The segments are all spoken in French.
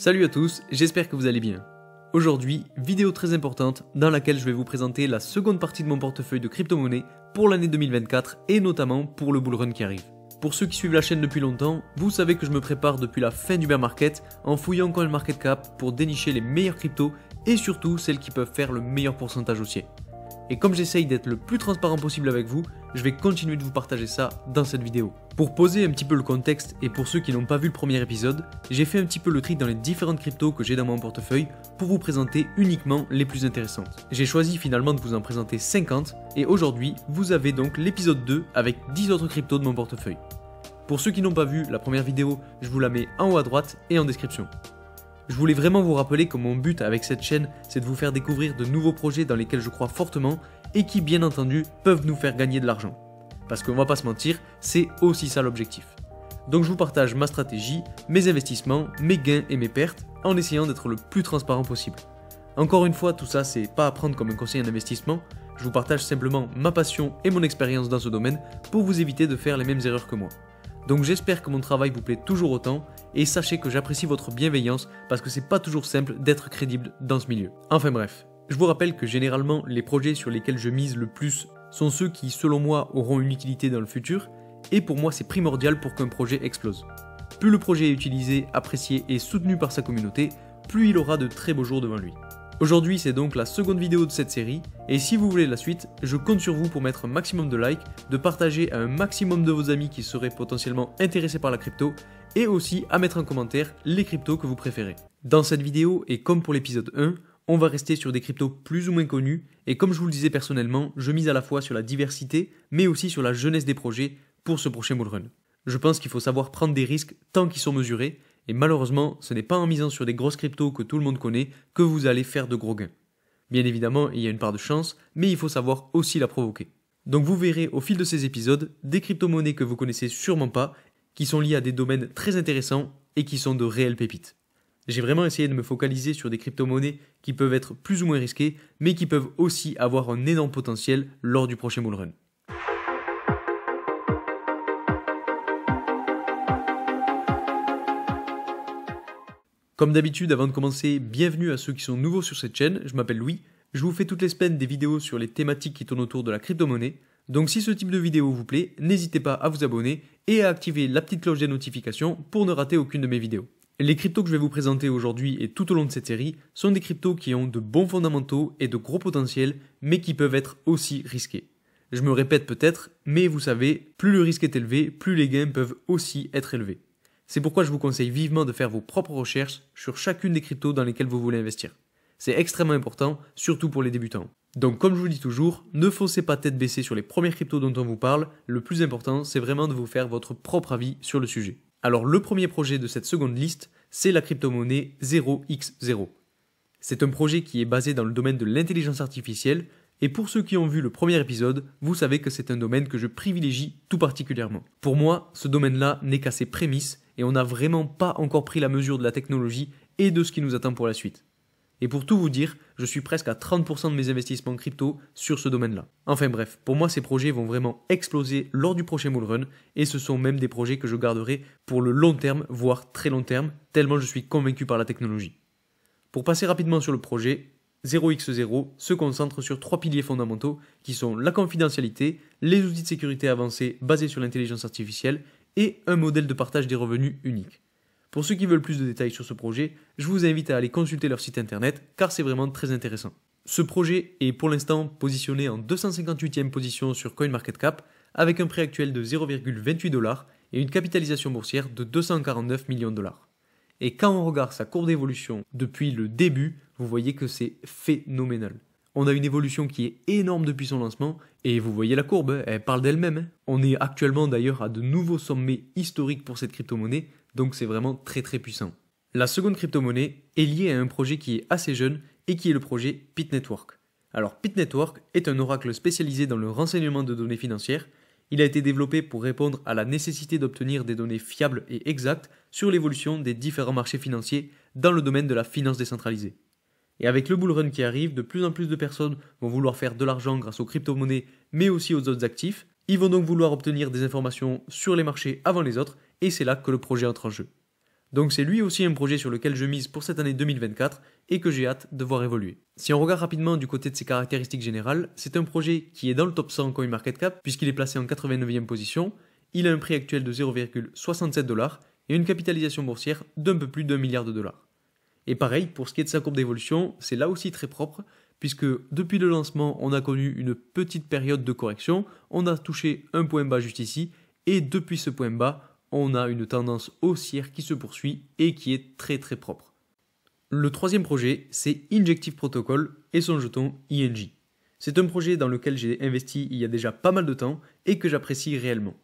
Salut à tous, j'espère que vous allez bien. Aujourd'hui, vidéo très importante dans laquelle je vais vous présenter la seconde partie de mon portefeuille de crypto-monnaies pour l'année 2024 et notamment pour le bull run qui arrive. Pour ceux qui suivent la chaîne depuis longtemps, vous savez que je me prépare depuis la fin du bear market en fouillant CoinMarketCap pour dénicher les meilleures cryptos et surtout celles qui peuvent faire le meilleur pourcentage haussier. Et comme j'essaye d'être le plus transparent possible avec vous, je vais continuer de vous partager ça dans cette vidéo. Pour poser un petit peu le contexte et pour ceux qui n'ont pas vu le premier épisode, j'ai fait un petit peu le tri dans les différentes cryptos que j'ai dans mon portefeuille pour vous présenter uniquement les plus intéressantes. J'ai choisi finalement de vous en présenter 50 et aujourd'hui, vous avez donc l'épisode 2 avec 10 autres cryptos de mon portefeuille. Pour ceux qui n'ont pas vu la première vidéo, je vous la mets en haut à droite et en description. Je voulais vraiment vous rappeler que mon but avec cette chaîne, c'est de vous faire découvrir de nouveaux projets dans lesquels je crois fortement et qui, bien entendu, peuvent nous faire gagner de l'argent. Parce qu'on va pas se mentir, c'est aussi ça l'objectif. Donc je vous partage ma stratégie, mes investissements, mes gains et mes pertes, en essayant d'être le plus transparent possible. Encore une fois, tout ça, c'est pas à prendre comme un conseil en investissement, je vous partage simplement ma passion et mon expérience dans ce domaine pour vous éviter de faire les mêmes erreurs que moi. Donc j'espère que mon travail vous plaît toujours autant et sachez que j'apprécie votre bienveillance parce que c'est pas toujours simple d'être crédible dans ce milieu. Enfin bref, je vous rappelle que généralement les projets sur lesquels je mise le plus sont ceux qui selon moi auront une utilité dans le futur et pour moi c'est primordial pour qu'un projet explose. Plus le projet est utilisé, apprécié et soutenu par sa communauté, plus il aura de très beaux jours devant lui. Aujourd'hui, c'est donc la seconde vidéo de cette série, et si vous voulez la suite, je compte sur vous pour mettre un maximum de likes, de partager à un maximum de vos amis qui seraient potentiellement intéressés par la crypto, et aussi à mettre en commentaire les cryptos que vous préférez. Dans cette vidéo, et comme pour l'épisode 1, on va rester sur des cryptos plus ou moins connus, et comme je vous le disais personnellement, je mise à la fois sur la diversité, mais aussi sur la jeunesse des projets pour ce prochain bull run. Je pense qu'il faut savoir prendre des risques tant qu'ils sont mesurés, et malheureusement, ce n'est pas en misant sur des grosses cryptos que tout le monde connaît que vous allez faire de gros gains. Bien évidemment, il y a une part de chance, mais il faut savoir aussi la provoquer. Donc vous verrez au fil de ces épisodes des crypto-monnaies que vous connaissez sûrement pas, qui sont liées à des domaines très intéressants et qui sont de réelles pépites. J'ai vraiment essayé de me focaliser sur des crypto-monnaies qui peuvent être plus ou moins risquées, mais qui peuvent aussi avoir un énorme potentiel lors du prochain bull run. Comme d'habitude, avant de commencer, bienvenue à ceux qui sont nouveaux sur cette chaîne, je m'appelle Louis, je vous fais toutes les semaines des vidéos sur les thématiques qui tournent autour de la crypto-monnaie, donc si ce type de vidéo vous plaît, n'hésitez pas à vous abonner et à activer la petite cloche des notifications pour ne rater aucune de mes vidéos. Les cryptos que je vais vous présenter aujourd'hui et tout au long de cette série sont des cryptos qui ont de bons fondamentaux et de gros potentiels, mais qui peuvent être aussi risqués. Je me répète peut-être, mais vous savez, plus le risque est élevé, plus les gains peuvent aussi être élevés. C'est pourquoi je vous conseille vivement de faire vos propres recherches sur chacune des cryptos dans lesquelles vous voulez investir. C'est extrêmement important, surtout pour les débutants. Donc comme je vous dis toujours, ne foncez pas tête baissée sur les premières cryptos dont on vous parle, le plus important c'est vraiment de vous faire votre propre avis sur le sujet. Alors le premier projet de cette seconde liste, c'est la crypto-monnaie 0x0. C'est un projet qui est basé dans le domaine de l'intelligence artificielle, et pour ceux qui ont vu le premier épisode, vous savez que c'est un domaine que je privilégie tout particulièrement. Pour moi, ce domaine-là n'est qu'à ses prémices, et on n'a vraiment pas encore pris la mesure de la technologie et de ce qui nous attend pour la suite. Et pour tout vous dire, je suis presque à 30% de mes investissements crypto sur ce domaine-là. Enfin bref, pour moi ces projets vont vraiment exploser lors du prochain bull run, et ce sont même des projets que je garderai pour le long terme, voire très long terme, tellement je suis convaincu par la technologie. Pour passer rapidement sur le projet, 0x0 se concentre sur 3 piliers fondamentaux qui sont la confidentialité, les outils de sécurité avancés basés sur l'intelligence artificielle et un modèle de partage des revenus unique. Pour ceux qui veulent plus de détails sur ce projet, je vous invite à aller consulter leur site internet car c'est vraiment très intéressant. Ce projet est pour l'instant positionné en 258e position sur CoinMarketCap avec un prix actuel de 0,28$ et une capitalisation boursière de 249 millions de dollars. Et quand on regarde sa courbe d'évolution depuis le début, vous voyez que c'est phénoménal. On a une évolution qui est énorme depuis son lancement, et vous voyez la courbe, elle parle d'elle-même. On est actuellement d'ailleurs à de nouveaux sommets historiques pour cette crypto-monnaie, donc c'est vraiment très très puissant. La seconde crypto-monnaie est liée à un projet qui est assez jeune, et qui est le projet Pit Network. Alors Pit Network est un oracle spécialisé dans le renseignement de données financières. Il a été développé pour répondre à la nécessité d'obtenir des données fiables et exactes sur l'évolution des différents marchés financiers dans le domaine de la finance décentralisée. Et avec le bull run qui arrive, de plus en plus de personnes vont vouloir faire de l'argent grâce aux crypto-monnaies, mais aussi aux autres actifs. Ils vont donc vouloir obtenir des informations sur les marchés avant les autres, et c'est là que le projet entre en jeu. Donc c'est lui aussi un projet sur lequel je mise pour cette année 2024 et que j'ai hâte de voir évoluer. Si on regarde rapidement du côté de ses caractéristiques générales, c'est un projet qui est dans le top 100 CoinMarketCap puisqu'il est placé en 89e position, il a un prix actuel de 0,67$ et une capitalisation boursière d'un peu plus d'1 milliard de dollars. Et pareil, pour ce qui est de sa courbe d'évolution, c'est là aussi très propre, puisque depuis le lancement, on a connu une petite période de correction, on a touché un point bas juste ici, et depuis ce point bas, on a une tendance haussière qui se poursuit et qui est très très propre. Le troisième projet, c'est Injective Protocol et son jeton INJ. C'est un projet dans lequel j'ai investi il y a déjà pas mal de temps et que j'apprécie réellement.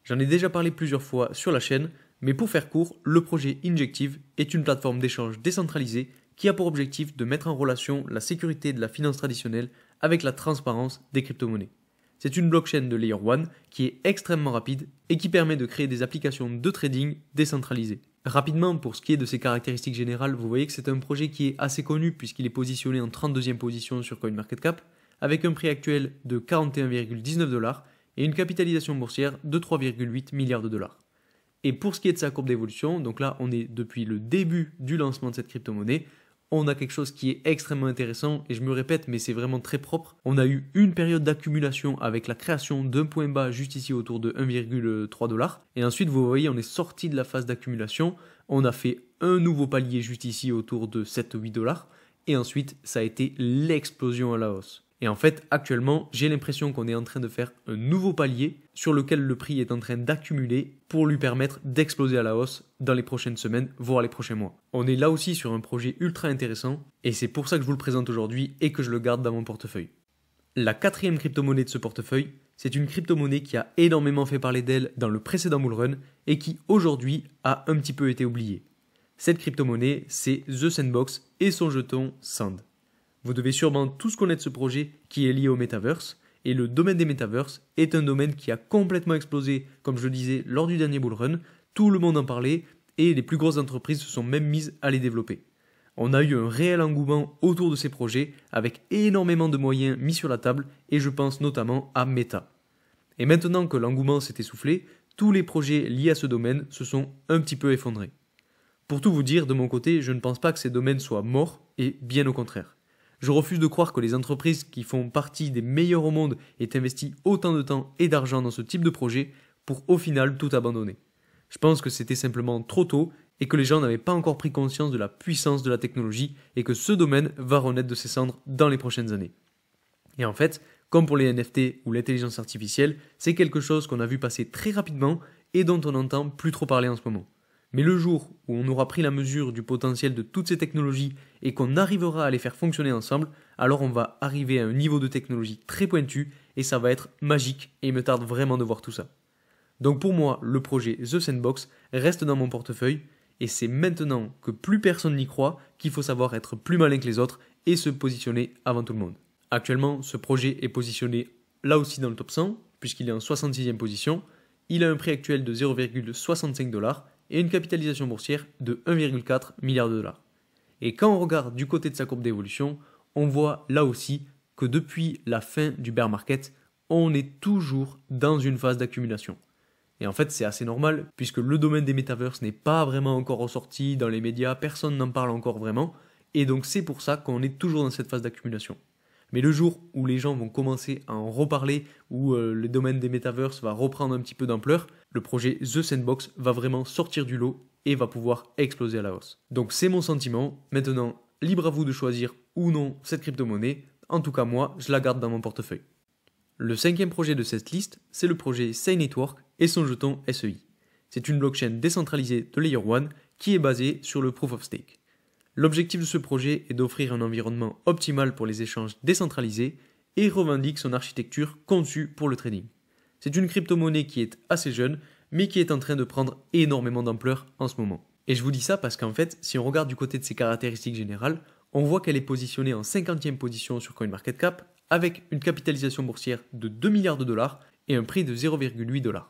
J'en ai déjà parlé plusieurs fois sur la chaîne, mais pour faire court, le projet Injective est une plateforme d'échange décentralisée qui a pour objectif de mettre en relation la sécurité de la finance traditionnelle avec la transparence des crypto-monnaies. C'est une blockchain de Layer 1 qui est extrêmement rapide et qui permet de créer des applications de trading décentralisées. Rapidement, pour ce qui est de ses caractéristiques générales, vous voyez que c'est un projet qui est assez connu puisqu'il est positionné en 32e position sur CoinMarketCap avec un prix actuel de 41,19$ et une capitalisation boursière de 3,8 milliards de dollars. Et pour ce qui est de sa courbe d'évolution, donc là on est depuis le début du lancement de cette crypto-monnaie, on a quelque chose qui est extrêmement intéressant et je me répète mais c'est vraiment très propre. On a eu une période d'accumulation avec la création d'un point bas juste ici autour de 1,3$ et ensuite vous voyez on est sorti de la phase d'accumulation, on a fait un nouveau palier juste ici autour de 7-8$ et ensuite ça a été l'explosion à la hausse. Et en fait, actuellement, j'ai l'impression qu'on est en train de faire un nouveau palier sur lequel le prix est en train d'accumuler pour lui permettre d'exploser à la hausse dans les prochaines semaines, voire les prochains mois. On est là aussi sur un projet ultra intéressant et c'est pour ça que je vous le présente aujourd'hui et que je le garde dans mon portefeuille. La quatrième crypto-monnaie de ce portefeuille, c'est une crypto-monnaie qui a énormément fait parler d'elle dans le précédent bull run et qui aujourd'hui a un petit peu été oubliée. Cette crypto-monnaie, c'est The Sandbox et son jeton Sand. Vous devez sûrement tous connaître ce projet qui est lié au Metaverse, et le domaine des Metaverse est un domaine qui a complètement explosé, comme je le disais, lors du dernier bull run. Tout le monde en parlait, et les plus grosses entreprises se sont même mises à les développer. On a eu un réel engouement autour de ces projets, avec énormément de moyens mis sur la table, et je pense notamment à Meta. Et maintenant que l'engouement s'est essoufflé, tous les projets liés à ce domaine se sont un petit peu effondrés. Pour tout vous dire, de mon côté, je ne pense pas que ces domaines soient morts, et bien au contraire. Je refuse de croire que les entreprises qui font partie des meilleures au monde aient investi autant de temps et d'argent dans ce type de projet pour au final tout abandonner. Je pense que c'était simplement trop tôt et que les gens n'avaient pas encore pris conscience de la puissance de la technologie et que ce domaine va renaître de ses cendres dans les prochaines années. Et en fait, comme pour les NFT ou l'intelligence artificielle, c'est quelque chose qu'on a vu passer très rapidement et dont on n'entend plus trop parler en ce moment. Mais le jour où on aura pris la mesure du potentiel de toutes ces technologies et qu'on arrivera à les faire fonctionner ensemble, alors on va arriver à un niveau de technologie très pointu et ça va être magique et il me tarde vraiment de voir tout ça. Donc pour moi, le projet The Sandbox reste dans mon portefeuille et c'est maintenant que plus personne n'y croit qu'il faut savoir être plus malin que les autres et se positionner avant tout le monde. Actuellement, ce projet est positionné là aussi dans le top 100 puisqu'il est en 66e position. Il a un prix actuel de 0,65$ et une capitalisation boursière de 1,4 milliard de dollars. Et quand on regarde du côté de sa courbe d'évolution, on voit là aussi que depuis la fin du bear market, on est toujours dans une phase d'accumulation. Et en fait, c'est assez normal, puisque le domaine des Metaverse n'est pas vraiment encore ressorti dans les médias, personne n'en parle encore vraiment, et donc c'est pour ça qu'on est toujours dans cette phase d'accumulation. Mais le jour où les gens vont commencer à en reparler, où le domaine des Metaverse va reprendre un petit peu d'ampleur, le projet The Sandbox va vraiment sortir du lot et va pouvoir exploser à la hausse. Donc c'est mon sentiment. Maintenant, libre à vous de choisir ou non cette crypto-monnaie. En tout cas, moi, je la garde dans mon portefeuille. Le cinquième projet de cette liste, c'est le projet Sei Network et son jeton SEI. C'est une blockchain décentralisée de Layer 1 qui est basée sur le Proof of Stake. L'objectif de ce projet est d'offrir un environnement optimal pour les échanges décentralisés et revendique son architecture conçue pour le trading. C'est une crypto-monnaie qui est assez jeune, mais qui est en train de prendre énormément d'ampleur en ce moment. Et je vous dis ça parce qu'en fait, si on regarde du côté de ses caractéristiques générales, on voit qu'elle est positionnée en 50e position sur CoinMarketCap avec une capitalisation boursière de 2 milliards de dollars et un prix de 0,8$.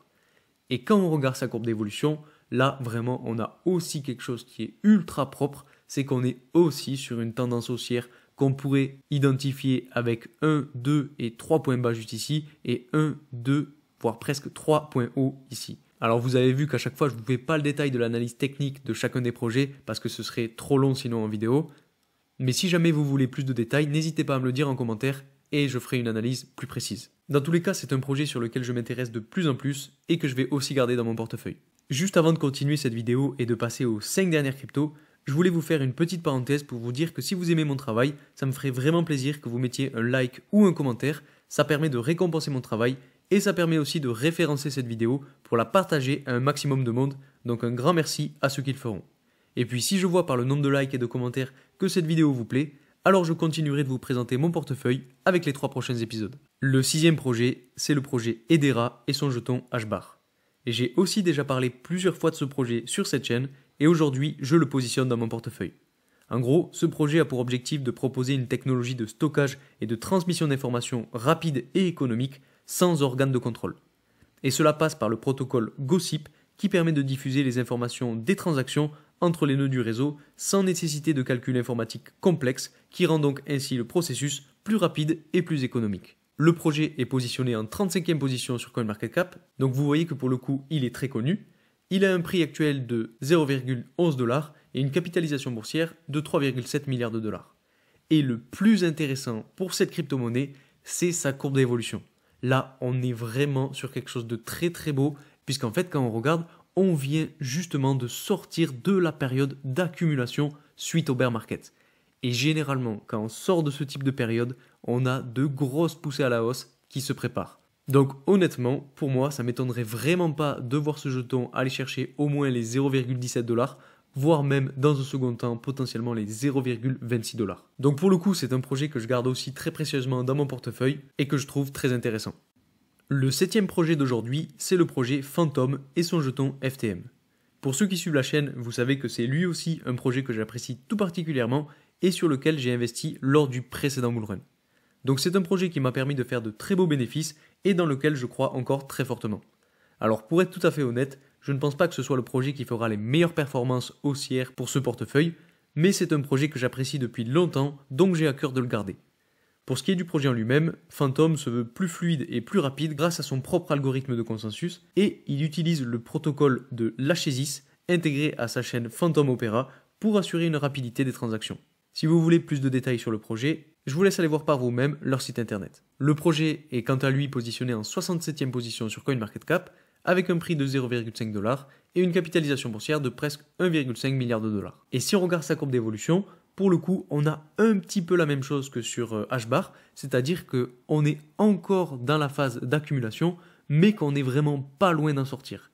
Et quand on regarde sa courbe d'évolution, là vraiment on a aussi quelque chose qui est ultra propre, c'est qu'on est aussi sur une tendance haussière qu'on pourrait identifier avec 1, 2 et 3 points bas juste ici et 1, 2, voire presque 3 points hauts ici. Alors vous avez vu qu'à chaque fois je ne vous fais pas le détail de l'analyse technique de chacun des projets parce que ce serait trop long sinon en vidéo. Mais si jamais vous voulez plus de détails, n'hésitez pas à me le dire en commentaire et je ferai une analyse plus précise. Dans tous les cas, c'est un projet sur lequel je m'intéresse de plus en plus et que je vais aussi garder dans mon portefeuille. Juste avant de continuer cette vidéo et de passer aux 5 dernières cryptos, je voulais vous faire une petite parenthèse pour vous dire que si vous aimez mon travail, ça me ferait vraiment plaisir que vous mettiez un like ou un commentaire. Ça permet de récompenser mon travail et ça permet aussi de référencer cette vidéo pour la partager à un maximum de monde. Donc un grand merci à ceux qui le feront. Et puis si je vois par le nombre de likes et de commentaires que cette vidéo vous plaît, alors je continuerai de vous présenter mon portefeuille avec les 3 prochains épisodes. Le 6e projet, c'est le projet Hedera et son jeton HBAR. Et j'ai aussi déjà parlé plusieurs fois de ce projet sur cette chaîne et aujourd'hui je le positionne dans mon portefeuille. En gros, ce projet a pour objectif de proposer une technologie de stockage et de transmission d'informations rapide et économique sans organe de contrôle. Et cela passe par le protocole GoSIP qui permet de diffuser les informations des transactions entre les nœuds du réseau sans nécessité de calcul informatique complexe qui rend donc ainsi le processus plus rapide et plus économique. Le projet est positionné en 35e position sur CoinMarketCap, donc vous voyez que pour le coup il est très connu. Il a un prix actuel de 0,11 $ et une capitalisation boursière de 3,7 milliards de dollars. Et le plus intéressant pour cette crypto-monnaie, c'est sa courbe d'évolution. Là, on est vraiment sur quelque chose de très très beau, puisqu'en fait quand on regarde, on vient justement de sortir de la période d'accumulation suite au bear market. Et généralement, quand on sort de ce type de période, on a de grosses poussées à la hausse qui se préparent. Donc honnêtement, pour moi, ça ne m'étonnerait vraiment pas de voir ce jeton aller chercher au moins les 0,17 $, voire même dans un second temps potentiellement les 0,26 $. Donc pour le coup, c'est un projet que je garde aussi très précieusement dans mon portefeuille et que je trouve très intéressant. Le 7e projet d'aujourd'hui, c'est le projet Fantom et son jeton FTM. Pour ceux qui suivent la chaîne, vous savez que c'est lui aussi un projet que j'apprécie tout particulièrement et sur lequel j'ai investi lors du précédent bullrun. Donc c'est un projet qui m'a permis de faire de très beaux bénéfices et dans lequel je crois encore très fortement. Alors pour être tout à fait honnête, je ne pense pas que ce soit le projet qui fera les meilleures performances haussières pour ce portefeuille, mais c'est un projet que j'apprécie depuis longtemps, donc j'ai à cœur de le garder. Pour ce qui est du projet en lui-même, Fantom se veut plus fluide et plus rapide grâce à son propre algorithme de consensus et il utilise le protocole de Lachesis intégré à sa chaîne Fantom Opera pour assurer une rapidité des transactions. Si vous voulez plus de détails sur le projet, je vous laisse aller voir par vous-même leur site internet. Le projet est quant à lui positionné en 67e position sur CoinMarketCap avec un prix de 0,5 $ et une capitalisation boursière de presque 1,5 milliard de dollars. Et si on regarde sa courbe d'évolution, pour le coup, on a un petit peu la même chose que sur HBAR, c'est-à-dire qu'on est encore dans la phase d'accumulation, mais qu'on n'est vraiment pas loin d'en sortir.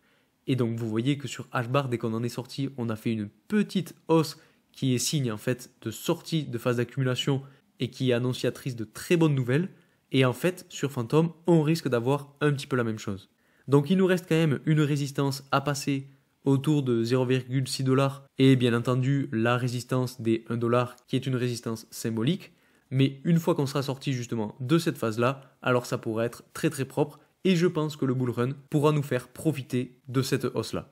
Et donc vous voyez que sur HBAR, dès qu'on en est sorti, on a fait une petite hausse qui est signe en fait de sortie de phase d'accumulation et qui est annonciatrice de très bonnes nouvelles. Et en fait, sur Fantom, on risque d'avoir un petit peu la même chose. Donc il nous reste quand même une résistance à passer autour de 0,6 $ et bien entendu la résistance des 1 $ qui est une résistance symbolique. Mais une fois qu'on sera sorti justement de cette phase-là, alors ça pourrait être très très propre et je pense que le bullrun pourra nous faire profiter de cette hausse-là.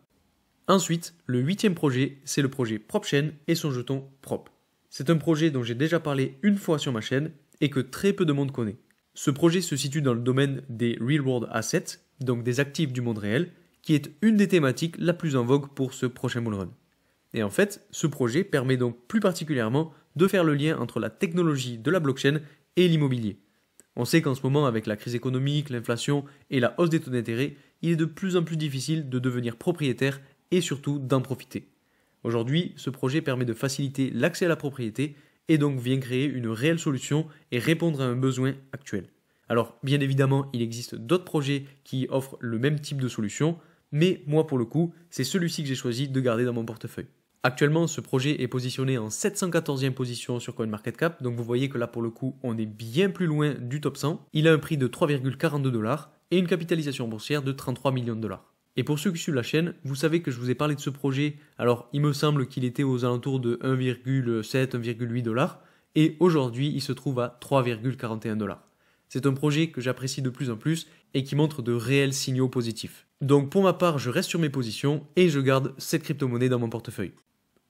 Ensuite, le 8e projet, c'est le projet PropChain et son jeton Prop. C'est un projet dont j'ai déjà parlé une fois sur ma chaîne et que très peu de monde connaît. Ce projet se situe dans le domaine des Real World Assets, donc des actifs du monde réel, qui est une des thématiques la plus en vogue pour ce prochain bullrun. Et en fait, ce projet permet donc plus particulièrement de faire le lien entre la technologie de la blockchain et l'immobilier. On sait qu'en ce moment, avec la crise économique, l'inflation et la hausse des taux d'intérêt, il est de plus en plus difficile de devenir propriétaire et surtout d'en profiter. Aujourd'hui, ce projet permet de faciliter l'accès à la propriété et donc vient créer une réelle solution et répondre à un besoin actuel. Alors, bien évidemment, il existe d'autres projets qui offrent le même type de solution, mais moi pour le coup, c'est celui-ci que j'ai choisi de garder dans mon portefeuille. Actuellement, ce projet est positionné en 714e position sur CoinMarketCap, donc vous voyez que là pour le coup, on est bien plus loin du top 100. Il a un prix de 3,42 $ et une capitalisation boursière de 33 millions de dollars. Et pour ceux qui suivent la chaîne, vous savez que je vous ai parlé de ce projet, alors il me semble qu'il était aux alentours de 1,7-1,8 $, et aujourd'hui il se trouve à 3,41 $. C'est un projet que j'apprécie de plus en plus et qui montre de réels signaux positifs. Donc pour ma part, je reste sur mes positions et je garde cette crypto-monnaie dans mon portefeuille.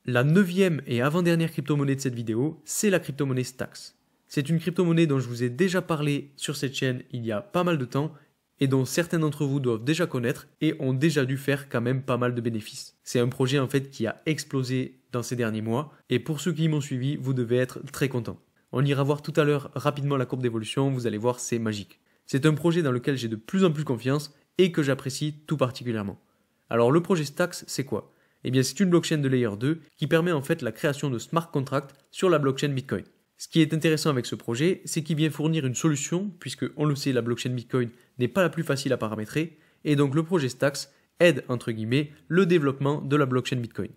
La 9e et avant-dernière crypto-monnaie de cette vidéo, c'est la crypto-monnaie Stacks. C'est une crypto-monnaie dont je vous ai déjà parlé sur cette chaîne il y a pas mal de temps et dont certains d'entre vous doivent déjà connaître et ont déjà dû faire quand même pas mal de bénéfices. C'est un projet en fait qui a explosé dans ces derniers mois et pour ceux qui m'ont suivi, vous devez être très contents. On ira voir tout à l'heure rapidement la courbe d'évolution, vous allez voir, c'est magique. C'est un projet dans lequel j'ai de plus en plus confiance et que j'apprécie tout particulièrement. Alors le projet Stacks, c'est quoi? Eh bien c'est une blockchain de Layer 2 qui permet en fait la création de smart contracts sur la blockchain Bitcoin. Ce qui est intéressant avec ce projet, c'est qu'il vient fournir une solution, puisque on le sait, la blockchain Bitcoin n'est pas la plus facile à paramétrer, et donc le projet Stacks aide, entre guillemets, le développement de la blockchain Bitcoin.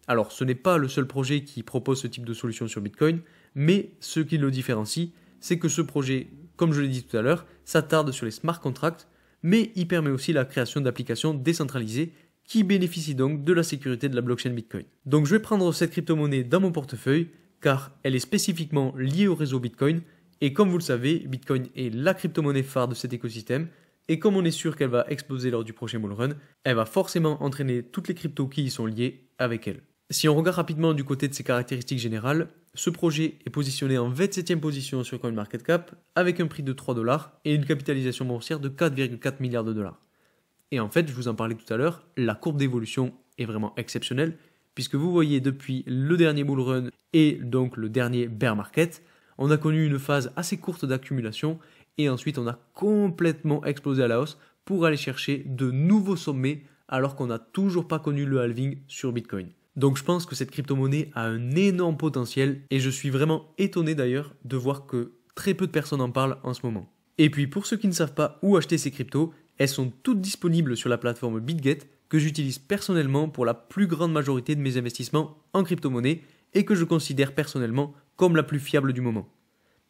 Alors ce n'est pas le seul projet qui propose ce type de solution sur Bitcoin, mais ce qui le différencie, c'est que ce projet, comme je l'ai dit tout à l'heure, s'attarde sur les smart contracts, mais il permet aussi la création d'applications décentralisées qui bénéficient donc de la sécurité de la blockchain Bitcoin. Donc je vais prendre cette crypto-monnaie dans mon portefeuille, car elle est spécifiquement liée au réseau Bitcoin, et comme vous le savez, Bitcoin est la crypto-monnaie phare de cet écosystème, et comme on est sûr qu'elle va exploser lors du prochain bull run, elle va forcément entraîner toutes les cryptos qui y sont liées avec elle. Si on regarde rapidement du côté de ses caractéristiques générales, ce projet est positionné en 27e position sur CoinMarketCap avec un prix de 3 $ et une capitalisation boursière de 4,4 milliards de dollars. Et en fait, je vous en parlais tout à l'heure, la courbe d'évolution est vraiment exceptionnelle puisque vous voyez depuis le dernier bull run et donc le dernier bear market, on a connu une phase assez courte d'accumulation et ensuite on a complètement explosé à la hausse pour aller chercher de nouveaux sommets alors qu'on n'a toujours pas connu le halving sur Bitcoin. Donc je pense que cette crypto-monnaie a un énorme potentiel et je suis vraiment étonné d'ailleurs de voir que très peu de personnes en parlent en ce moment. Et puis pour ceux qui ne savent pas où acheter ces cryptos, elles sont toutes disponibles sur la plateforme BitGet que j'utilise personnellement pour la plus grande majorité de mes investissements en crypto-monnaie et que je considère personnellement comme la plus fiable du moment.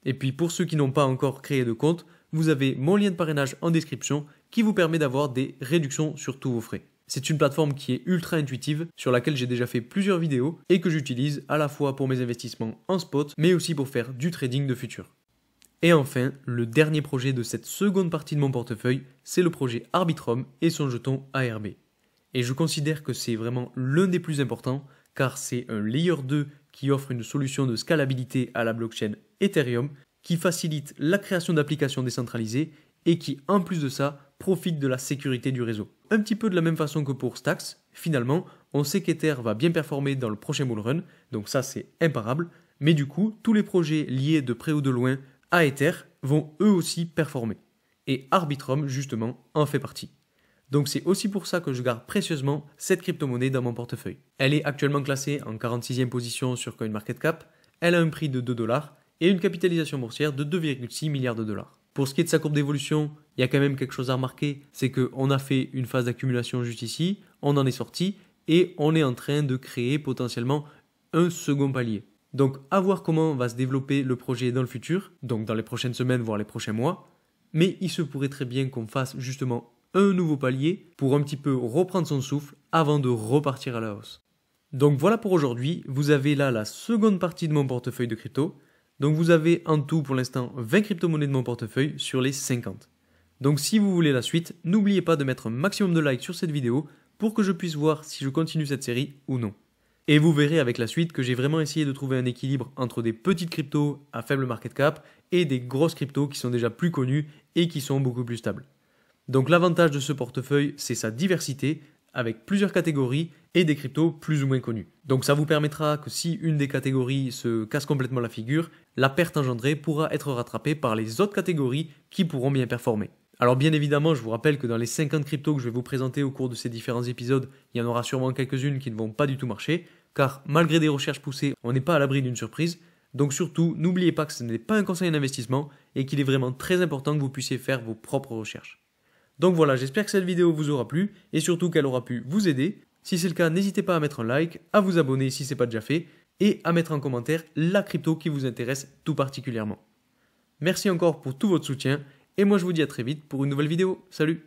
Et puis pour ceux qui n'ont pas encore créé de compte, vous avez mon lien de parrainage en description qui vous permet d'avoir des réductions sur tous vos frais. C'est une plateforme qui est ultra intuitive, sur laquelle j'ai déjà fait plusieurs vidéos et que j'utilise à la fois pour mes investissements en spot, mais aussi pour faire du trading de futur. Et enfin, le dernier projet de cette seconde partie de mon portefeuille, c'est le projet Arbitrum et son jeton ARB. Et je considère que c'est vraiment l'un des plus importants, car c'est un Layer 2 qui offre une solution de scalabilité à la blockchain Ethereum, qui facilite la création d'applications décentralisées et qui, en plus de ça, profite de la sécurité du réseau. Un petit peu de la même façon que pour Stacks, finalement, on sait qu'Ether va bien performer dans le prochain bull run, donc ça c'est imparable, mais du coup, tous les projets liés de près ou de loin à Ether vont eux aussi performer. Et Arbitrum, justement, en fait partie. Donc c'est aussi pour ça que je garde précieusement cette crypto-monnaie dans mon portefeuille. Elle est actuellement classée en 46e position sur CoinMarketCap, elle a un prix de 2 $ et une capitalisation boursière de 2,6 milliards de dollars. Pour ce qui est de sa courbe d'évolution, il y a quand même quelque chose à remarquer, c'est qu'on a fait une phase d'accumulation juste ici, on en est sorti et on est en train de créer potentiellement un second palier. Donc à voir comment va se développer le projet dans le futur, donc dans les prochaines semaines voire les prochains mois, mais il se pourrait très bien qu'on fasse justement un nouveau palier pour un petit peu reprendre son souffle avant de repartir à la hausse. Donc voilà pour aujourd'hui, vous avez là la seconde partie de mon portefeuille de crypto. Donc vous avez en tout pour l'instant 20 crypto-monnaies de mon portefeuille sur les 50. Donc si vous voulez la suite, n'oubliez pas de mettre un maximum de likes sur cette vidéo pour que je puisse voir si je continue cette série ou non. Et vous verrez avec la suite que j'ai vraiment essayé de trouver un équilibre entre des petites cryptos à faible market cap et des grosses cryptos qui sont déjà plus connues et qui sont beaucoup plus stables. Donc l'avantage de ce portefeuille, c'est sa diversité avec plusieurs catégories et des cryptos plus ou moins connus. Donc ça vous permettra que si une des catégories se casse complètement la figure, la perte engendrée pourra être rattrapée par les autres catégories qui pourront bien performer. Alors bien évidemment, je vous rappelle que dans les 50 cryptos que je vais vous présenter au cours de ces différents épisodes, il y en aura sûrement quelques-unes qui ne vont pas du tout marcher, car malgré des recherches poussées, on n'est pas à l'abri d'une surprise. Donc surtout, n'oubliez pas que ce n'est pas un conseil d'investissement et qu'il est vraiment très important que vous puissiez faire vos propres recherches. Donc voilà, j'espère que cette vidéo vous aura plu et surtout qu'elle aura pu vous aider. Si c'est le cas, n'hésitez pas à mettre un like, à vous abonner si ce n'est pas déjà fait et à mettre en commentaire la crypto qui vous intéresse tout particulièrement. Merci encore pour tout votre soutien et moi je vous dis à très vite pour une nouvelle vidéo. Salut!